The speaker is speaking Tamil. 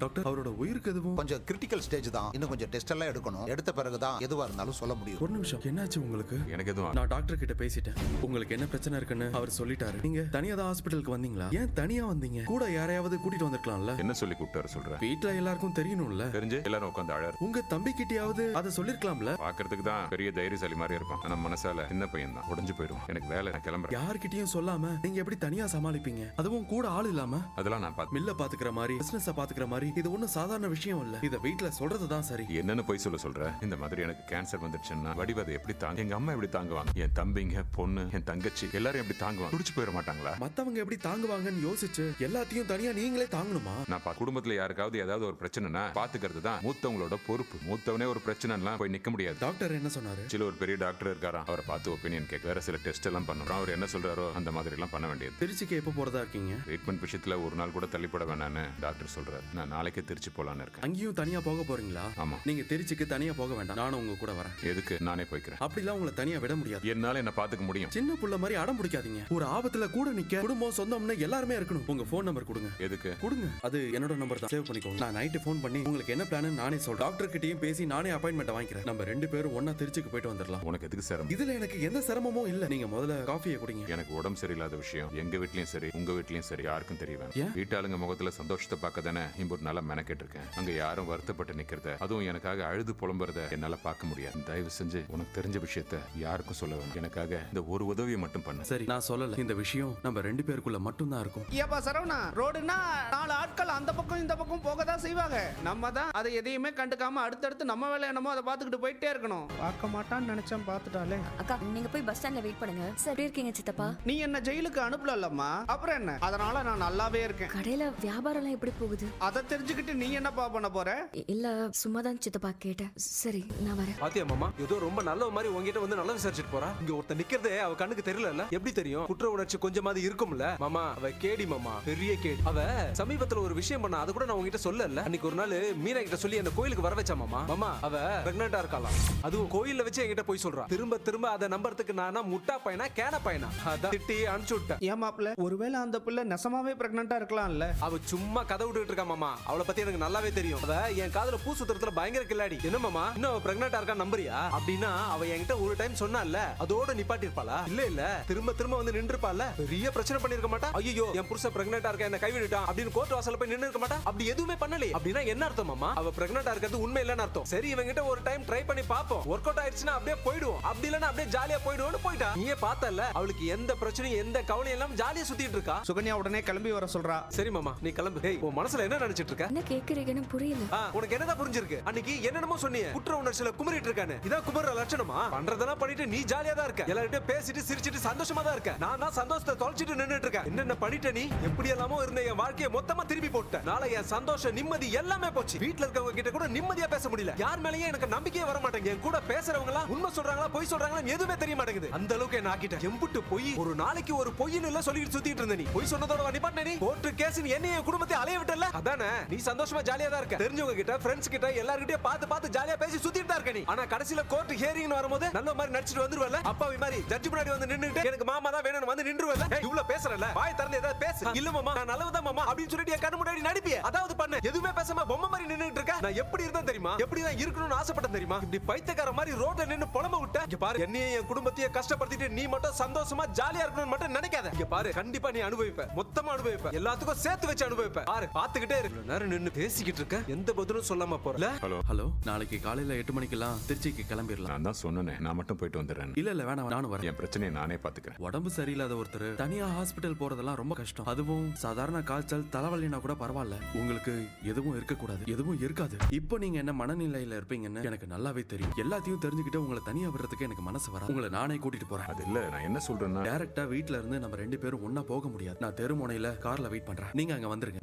டாக்டர் அவரோட உயிருக்கு எதுவும் கொஞ்சம் கிரிட்டிக்கல் ஸ்டேஜ் தான். இன்னும் கொஞ்சம் டெஸ்ட் எல்லாம் எடுக்கணும். எடுத்த பிறகுதான் எதுவா இருந்தாலும் சொல்ல முடியும். ஒரு நிமிஷம், என்னாச்சு உங்களுக்கு? எனக்கு எதுவும் நான் டாக்டர் கிட்ட பேசிட்டேன். உங்களுக்கு என்ன பிரச்சனை இருக்குன்னு அவர் சொல்லிட்டாரு. நீங்க தனியா தான் ஹாஸ்பிட்டலுக்கு வந்தீங்களா? ஏன் தனியா வந்தீங்க? கூட யாரையாவது கூட்டிட்டு வந்திருக்கலாம்ல? என்ன சொல்லி கூப்பிட்டாரு சொல்றேன். வீட்ல எல்லாருக்கும் தெரியணும்ல. தெரிஞ்சு எல்லாரும் உட்காந்து அழாரு. உங்க தம்பி கிட்டயாவது அதை சொல்லிருக்கலாம்ல? பாக்குறதுக்கு தான் பெரிய தைரியசாலி மாதிரி இருப்பான். ஆனா மனசால சின்ன பையன் தான். உடைஞ்சு போயிடும். எனக்கு வேலை, நான் கிளம்புறேன். யார்கிட்டயும் சொல்லாம நீங்க எப்படி தனியா சமாளிப்பீங்க? அதுவும் கூட ஆள் இல்லாம. அதெல்லாம் நான் பார்த்து மில்ல பாத்துக்கிற மாதிரி, பிசினஸ் பாத்துக்கிற மாதிரி இது ஒண்ணும் சாதாரண விஷயம் இல்ல. இத வீட்ல சொல்றதுதான் சரி. என்னன்னு போய் சொல்ற. இந்த மாதிரி எனக்கு கேன்சர் வந்துடுச்சுன்னா வடிவதை எப்படி தாங்க, எங்க அம்மா எப்படி தாங்குவாங்க, என் தம்பிங்க, பொண்ணு, என் தங்கச்சி எல்லாரும் எப்படி தாங்குவாங்க? துடிச்சு போயிட மாட்டாங்களா? மத்தவங்க எப்படி தாங்குவாங்கன்னு யோசிச்சு எல்லாத்தையும் தனியா நீங்களே தாங்கணுமா? நான் குடும்பத்துல யாருக்காவது ஏதாவது ஒரு பிரச்சனைனா பாத்துக்கிறது தான் மூத்தவங்களோட பொறுப்பு. மூத்தவனே ஒரு பிரச்சனைனா போய் நிக்க முடியாது. டாக்டர் என்ன சொன்னாரு? சில ஒரு பெரிய டாக்டர் இருக்காராம். அவரை பார்த்து ஒப்பீனியன் கேட்க வேற சில டெஸ்ட் எல்லாம் பண்ணுறோம். அவர் என்ன சொல்றாரோ அந்த மாதிரி எல்லாம் பண்ண வேண்டியது. திருச்சிக்கு எப்போ போறதா இருக்கீங்க? ட்ரீட்மெண்ட் விஷயத்துல ஒரு நாள் கூட தள்ளிப்பட வேணான்னு டாக்டர் சொல்றாரு. நான் நாளைக்கே திருச்சி போலான்னு இருக்கேன். அங்கேயும் தனியா போக போறீங்களா? ஆமா. நீங்க திருச்சிக்கு தனியா போக வேண்டாம், நானும் உங்க கூட வரேன். எதுக்கு? நானே போய்க்கிறேன். அப்படிலாம் உங்களை தனியா விட முடியாது. என்னால என்ன பாத்துக்க முடியும். சின்ன புள்ள மாதிரி அடம் பிடிக்காதீங்க. ஒரு ஆபத்துல கூட நிக்க குடும்பம் சொந்தம்னு எல்லாருமே இருக்கணும். உங்க போன் நம்பர் கொடுங்க. எதுக்கு? கொடுங்க. அது என்னோட நம்பர் தான், சேவ் பண்ணிக்கோங்க. நான் நைட்டு போன் பண்ணி உங்களுக்கு என்ன பிளான் நானே சொல்றேன். டாக்டர் கிட்டயும் பேசி நானே அப்பாயின்மெண்ட் வாங்கிக்கிறேன். நம்ம ரெண்டு பேரும் ஒண்ணா திருச்சிக்கு போயிட்டு வந்துடலாம். உனக்கு எதுக்கு சிரமம்? இதுல எனக்கு எந்த சிரமமும் இல்ல. நீங்க முதல்ல காஃபியை குடிங்க. எனக்கு உடம்பு சரியில்லாத விஷயம் எங்க வீட்லயும் சரி உங்க வீட்லயும் சரி யாருக்கும் தெரிய வேணாம். ஏன்? வீட்டாளுங்க முகத்துல சந்தோஷத்தை பார்க்க தானே இம்பூர் நல்லா மெனக்கெட்டு இருக்கேன். அங்க யாரும் வருத்தப்பட்டு நிக்கிறத, அதுவும் எனக்காக அழுது புலம்புறத என்னால பார்க்க முடியாது. தயவு செஞ்சு உனக்கு தெரிஞ்ச விஷயத்த யாருக்கும் சொல்ல வேணாம். எனக்காக இந்த ஒரு உதவியை மட்டும் பண்ணு. சரி, நான் சொல்லல. இந்த விஷயம் நம்ம ரெண்டு பேருக்குள்ள மட்டும் தான் இருக்கும். ஏப்பா சரவணா, ரோடுனா 4 ஆட்கள் அந்த பக்கம் இந்த பக்கம் போக தான் செய்வாங்க. நம்ம தான் அதை எதையுமே கண்டுக்காம அடுத்தடுத்து நம்ம வேலை என்னமோ அதை பார்த்துக்கிட்டு போயிட்டே இருக்கணும். பார்க்க மாட்டான்னு நினைச்சேன், பார்த்துட்டாலே. அக்கா, நீங்க போய் பஸ் ஸ்டாண்ட்ல வெயிட் பண்ணுங்க. சார், எப்படி இருக்கீங்க சித்தப்பா? நீ என்ன ஜெயிலுக்கு அனுப்பலல்லம்மா, அப்புறம் என்ன? அதனால நான் நல்லாவே இருக்கேன். கடையில வியாபாரம் எல்லாம் எப்படி போகுது? அதை தெரிஞ்சுக்கிட்டு நீ என்னப்பா பண்ண போற? இல்ல, சும்மாதான் சித்தப்பா கேட்டேன். சரி, நான் வரேன். பாத்தியா மாமா, ஏதோ ரொம்ப நல்ல மாதிரி உங்ககிட்ட வந்து நல்லா விசாரிச்சுட்டு போறா. இங்க ஒருத்தர் நிக்கிறதே அவ கண்ணுக்கு தெரியல. எப்படி தெரியும்? குற்ற உணர்ச்சி கொஞ்சமாவது இருக்கும்ல மாமா. அவ கேடி மாமா, பெரிய கேடி. அவ சமீபத்துல ஒரு விஷயம் பண்ணா, அது கூட நான் உங்ககிட்ட சொல்லல. அன்னைக்கு ஒரு நாள் மீனா கிட்ட சொல்லி அந்த கோயிலுக்கு வர வச்சா மாமா. மாமா, அவ பிரெக்னண்டா இருக்கலாம். அதுவும் கோயில்ல வச்சு என்கிட்ட போய் சொல்றா. திரும்ப திரும்ப அதை நம்பறதுக்கு நானா முட்டா பையனா கேன பையனா? அதான் திட்டி அனுப்பிச்சு விட்டேன். ஏன் மாப்ள, ஒருவேளை அந்த பிள்ளை நெசமாவே பிரெக்னண்டா இருக்கலாம்ல? அவ சும்மா கதை விட்டுட்டு இருக்கா மாமா. அவளை பத்தி எனக்கு நல்லாவே தெரியும். அவ என் காதுல பூ சுத்துறதுல பயங்கர கில்லாடி. என்ன மாமா, இன்னும் அவ பிரெக்னண்டா இருக்கா நம்புறியா? அப்படின்னா அவ என்கிட்ட ஒரு டைம் சொன்னால, அதோட நிப்பாட்டி இருப்பாளா? இல்ல இல்ல, திரும்ப திரும்ப வந்து நின்று இருப்பால. பெரிய பிரச்சனை பண்ணிருக்க மாட்டா. ஐயோ, என் புருஷன் பிரெக்னண்டா இருக்க, என்ன கைவிட்டான் அப்படின்னு கோர்ட் வாசல்ல போய் நின்னு இருக்க மாட்டா. அப்படி எதுவுமே பண்ணல. அப்படின்னா என்ன அர்த்தம் மாமா? அவ பிரெக்னண்டா இருக்கிறது உண்மை இல்லன்னு அர்த்தம். சரி, இவங்கிட்ட ஒரு டைம் ட்ரை பண்ணி பாப்போம். ஒர்க் அவுட் ஆயிடுச்சுன்னா அப்படியே போயிடுவோம். அப்படி இல்லன்னா அப்படியே ஜாலியா போயிடுவோம்னு போயிட்டா. நீயே பார்த்தல, அவளுக்கு எந்த பிரச்சனையும் எந்த கவலையும் எல்லாம் ஜாலியா சுத்திட்டு இருக்கா. சுகன்யா உடனே கிளம்பி வர சொல்றா. சரி மாமா, நீ கிளம்பு. ஏய், உன் மனசுல என்ன நினைச்சிட்டு இருக்க? என்ன கேக்குறீங்கன்னு புரியல. உனக்கு என்னதான் புரிஞ்சிருக்கு? அன்னைக்கு என்னென்னமோ சொன்னீங்க, குற்ற உணர்ச்சியில குமரிட்டு இருக்கானே. இதான் குமர லட்சணமா? பண்றதெல்லாம் பண்ணிட்டு நீ ஜாலியா தான் இருக்க. எல்லார்கிட்டயும் பேசிட்டு சிரிச்சிட்டு சந்தோஷமா தான் இருக்க. நான் தான் சந்தோஷத்தை தொலைச்சிட்டு நின்னுட்டு இருக்கேன். என்னென்ன பண்ணிட்ட நீ? எப்படி எல்லாமோ இருந்த என் வாழ்க்கையை மொத்தமா திருப்பி போட்ட. நாளை என் சந்தோஷம் நிம்மதி எல்லாமே போச்சு. வீட்ல இருக்கவங்க கிட்ட கூட நிம்மதியா பேச முடியல. யார் மேலயும் எனக்கு நம்பிக்கையே வர மாட்டேங்குது. என் கூட பேசுறவங்க எல்லாம் உண்மை சொல்றாங்களா பொய் சொல்றாங்களா எதுவுமே தெரிய மாட்டேங்குது. அந்த அளவுக்கு என்ன ஆக்கிட்ட. எம்புட்டு பொய், ஒரு நாளைக்கு ஒரு பொய்ன்னு எல்லாம் சொல்லிட்டு சுத்திட்டு இருந்த நீ. பொய் சொன்னதோட நிப்பாட்ட நீ. கோர்ட் கேஸ் என்னைய குடும்பத்தை அலைய விட்டல. அதானே நீ சந்தோஷமா ஜாலியா தான் இருக்க. தெரிஞ்சவங்க கிட்ட, ஃப்ரெண்ட்ஸ் கிட்ட எல்லார்கிட்டயும் பார்த்து ஜாலியா பேசி சுத்திட்டு தான் இருக்க நீ. ஆனா கடைசில கோர்ட் ஹியரிங் வரும்போது நல்ல மாதிரி நடிச்சிட்டு வந்துருவல. அப்பாவி மாதிரி ஜட்ஜ் முன்னாடி வந்து நின்னுட்டு எனக்கு மாமா தான் வேணும்னு வந்து நின்றுவல. இவ்வளவு பேசறல, வாய் திறந்து ஏதாவது பேசு. இல்ல மாமா, நான் நல்லவதான் மாமா அப்படின்னு சொல்லிட்டு என் கண்ணு முன்னாடி நடிப்பியே. அதாவது பண்ணு. எதுவுமே பேசாம பொம்மை மாதிரி நின்னுட்டு இருக்க. நான் எப்படி இருந்தேன் தெரியுமா? எப்படி தான் இருக்கணும்னு ஆசைப்பட்டேன் தெரியுமா? இப்படி பைத்தியக்கார மாதிரி ரோட்ல நின்னு புலம்ப விட்ட. இங்க பாரு, என்னையும் என் குடும்பத்தையும் கஷ்டப்படுத்திட்டு நீ மட்டும் சந்தோஷமா ஜாலியா இருக்கணும்னு மட்டும் நினைக்காத. இங்க பாரு, கண்டிப்பா நீ அனுபவிப்ப. மொத்தமா அனுபவிப்ப. எல்லாத்துக்கும் சேர்த்து வச்சு அனுபவிப்ப. பாரு, பாத்துக்கிட்டே இரு. நேரம் நின்னு பேசிக்கிட்டு இருக்க, எந்த பதிலும் சொல்லாம போறல. ஹலோ, நாளைக்கு காலையில 8 மணிக்கெல்லாம் திருச்சிக்கு கிளம்பிடலாம். நான் தான் சொன்னேன், நான் மட்டும் போயிட்டு வந்துடுறேன். இல்ல வேணாம், நானும் வரேன். என் பிரச்சனையை நானே பாத்துக்கிறேன். உடம்பு சரியில்லாத ஒருத்தர் தனியா ஹாஸ்பிட்டல் போறதெல்லாம் ரொம்ப கஷ்டம். அதுவும் சாதாரண காய்ச்சல் தலைவலினா கூட பரவாயில்ல. உங்களுக்கு எதுவும் இருக்க கூடாது, எதுவும் இருக்காது. இப்போ நீங்க என்ன மனநிலையில இருப்பீங்கன்னு எனக்கு நல்லாவே தெரியும். எல்லாத்தையும் தெரிஞ்சுக்கிட்டு உங்களை தனியா விடுறதுக்கு எனக்கு மனசு வர. உங்களை நானே கூட்டிட்டு போறேன். அது இல்ல, நான் என்ன சொல்றேன்னா, டைரக்டா வீட்ல இருந்து நம்ம ரெண்டு பேரும் ஒண்ணா போக முடியாது. நான் தெருமுனையில கார்ல வெயிட் பண்றேன். நீங்க அங்க வந்துருங்க.